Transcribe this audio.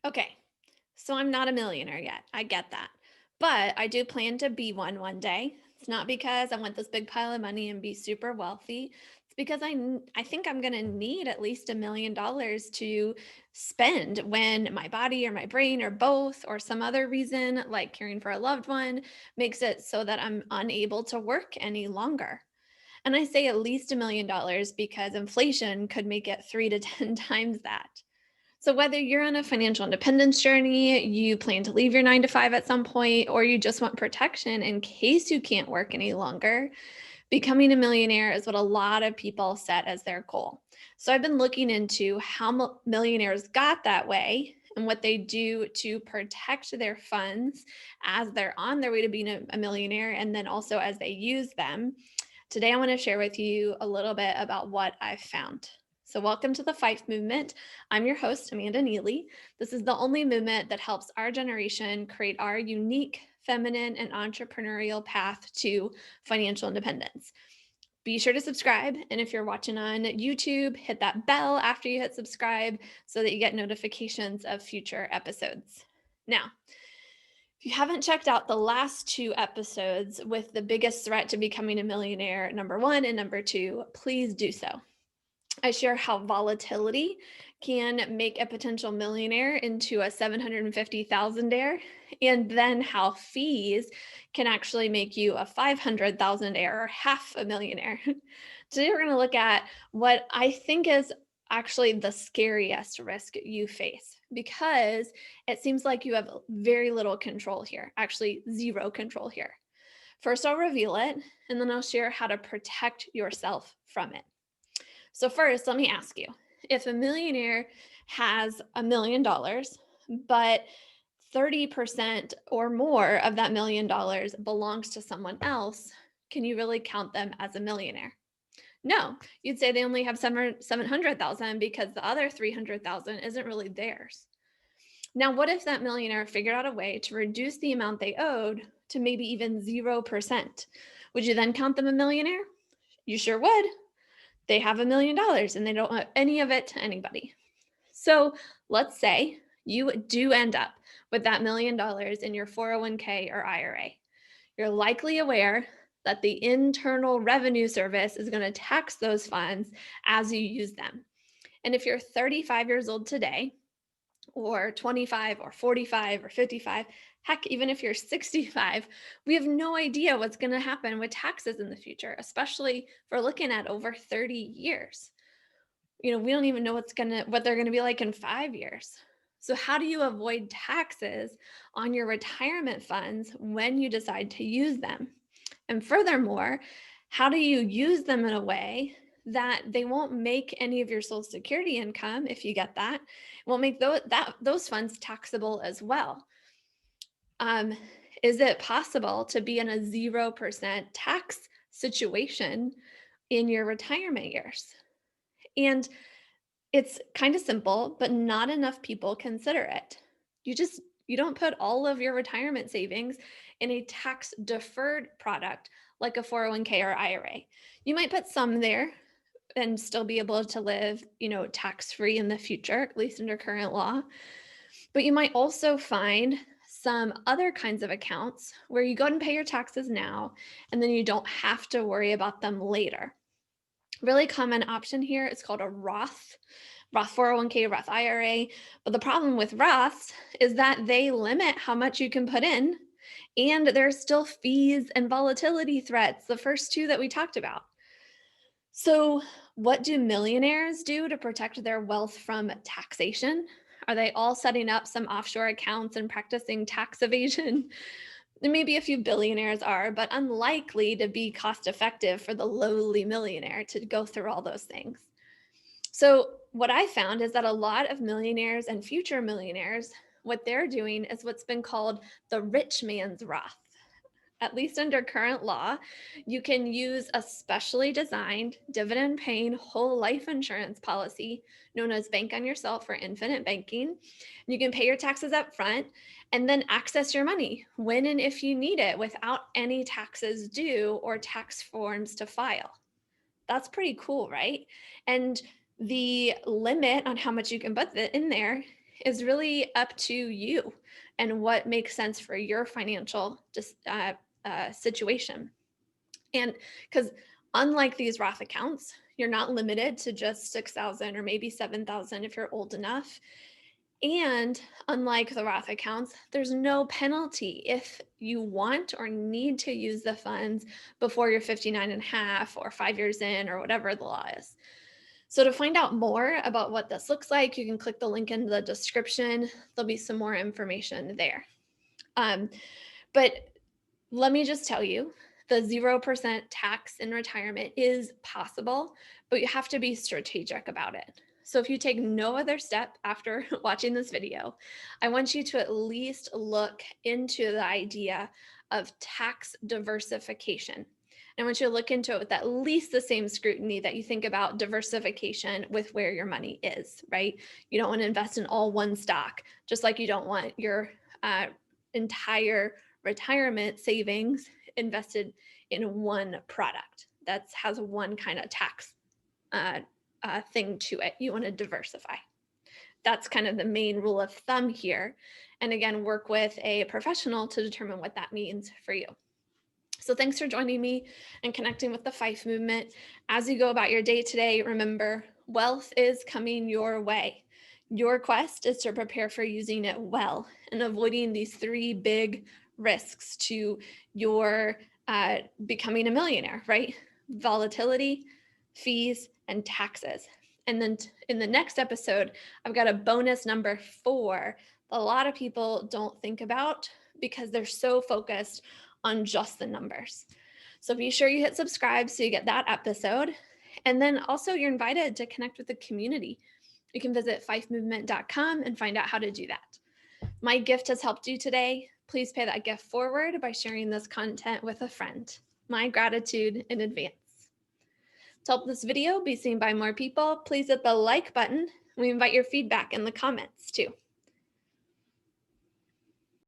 Okay, so I'm not a millionaire yet. I get that. But I do plan to be one day. It's not because I want this big pile of money and be super wealthy. It's because I think I'm going to need at least $1 million to spend when my body or my brain or both or some other reason, like caring for a loved one, makes it so that I'm unable to work any longer. And I say at least $1 million because inflation could make it 3 to 10 times that. So, whether you're on a financial independence journey, you plan to leave your 9 to 5 at some point, or you just want protection in case you can't work any longer, becoming a millionaire is what a lot of people set as their goal. So, I've been looking into how millionaires got that way and what they do to protect their funds as they're on their way to being a millionaire, and then also as they use them. Today, I want to share with you a little bit about what I've found. So, welcome to the Fife Movement. I'm your host, Amanda Neely. This is the only movement that helps our generation create our unique, feminine, and entrepreneurial path to financial independence. Be sure to subscribe. And if you're watching on YouTube, hit that bell after you hit subscribe so that you get notifications of future episodes. Now, if you haven't checked out the last two episodes with the biggest threat to becoming a millionaire, number one and number two, please do so. I share how volatility can make a potential millionaire into a 750,000 dare, and then how fees can actually make you a 500,000 dare or half a millionaire. Today, we're going to look at what I think is actually the scariest risk you face because it seems like you have very little control here, actually, zero control here. First, I'll reveal it, and then I'll share how to protect yourself from it. So, first, let me ask you if a millionaire has $1 million, but 30% or more of that $1 million belongs to someone else, can you really count them as a millionaire? No, you'd say they only have 700,000 because the other 300,000 isn't really theirs. Now, what if that millionaire figured out a way to reduce the amount they owed to maybe even 0%? Would you then count them a millionaire? You sure would. They have $1 million and they don't owe any of it to anybody. So let's say you do end up with that $1 million in your 401k or IRA. You're likely aware that the Internal Revenue Service is going to tax those funds as you use them. And if you're 35 years old today, or 25 or 45 or 55, heck, even if you're 65, we have no idea what's going to happen with taxes in the future, especially if we're looking at over 30 years. We don't even know what they're going to be like in 5 years. So how do you avoid taxes on your retirement funds when you decide to use them? And furthermore, how do you use them in a way that they won't make any of your Social Security income, if you get that, won't make those funds taxable as well? Um, is it possible to be in a 0% tax situation in your retirement years? And it's kind of simple, but not enough people consider it. You don't put all of your retirement savings in a tax deferred product like a 401k or IRA. You might put some there and still be able to live, tax free in the future, at least under current law. But you might also find some other kinds of accounts where you go and pay your taxes now and then you don't have to worry about them later. Really common option here is called a Roth 401k, Roth IRA. But the problem with Roths is that they limit how much you can put in, and there's still fees and volatility threats, the first two that we talked about. So, what do millionaires do to protect their wealth from taxation? Are they all setting up some offshore accounts and practicing tax evasion? Maybe a few billionaires are, but unlikely to be cost effective for the lowly millionaire to go through all those things. So, what I found is that a lot of millionaires and future millionaires, what they're doing is what's been called the rich man's Roth. At least under current law, you can use a specially designed dividend paying whole life insurance policy known as Bank on Yourself or Infinite Banking. You can pay your taxes up front and then access your money when and if you need it without any taxes due or tax forms to file. That's pretty cool, right? And the limit on how much you can put in there is really up to you and what makes sense for your financial situation. And because unlike these Roth accounts, you're not limited to just 6,000 or maybe 7,000 if you're old enough. And unlike the Roth accounts, there's no penalty if you want or need to use the funds before you're 59 and a half or 5 years in or whatever the law is. So to find out more about what this looks like, you can click the link in the description. There'll be some more information there. Um, but let me just tell you, the 0% tax in retirement is possible, but you have to be strategic about it. So if you take no other step after watching this video, I want you to at least look into the idea of tax diversification. I want you to look into it with at least the same scrutiny that you think about diversification with where your money is, right? You don't want to invest in all one stock, just like you don't want your entire retirement savings invested in one product that has one kind of tax thing to it. You want to diversify. That's kind of the main rule of thumb here. And again, work with a professional to determine what that means for you. So thanks for joining me and connecting with the FIFE movement. As you go about your day today, remember, wealth is coming your way. Your quest is to prepare for using it well and avoiding these three big risks to your becoming a millionaire, right? Volatility, fees, and taxes. And then in the next episode, I've got a bonus number 4 that a lot of people don't think about because they're so focused on just the numbers. So be sure you hit subscribe so you get that episode. And then also you're invited to connect with the community. You can visit fifemovement.com and find out how to do that. My gift has helped you today. Please pay that gift forward by sharing this content with a friend. My gratitude in advance. To help this video be seen by more people, please hit the like button. We invite your feedback in the comments too.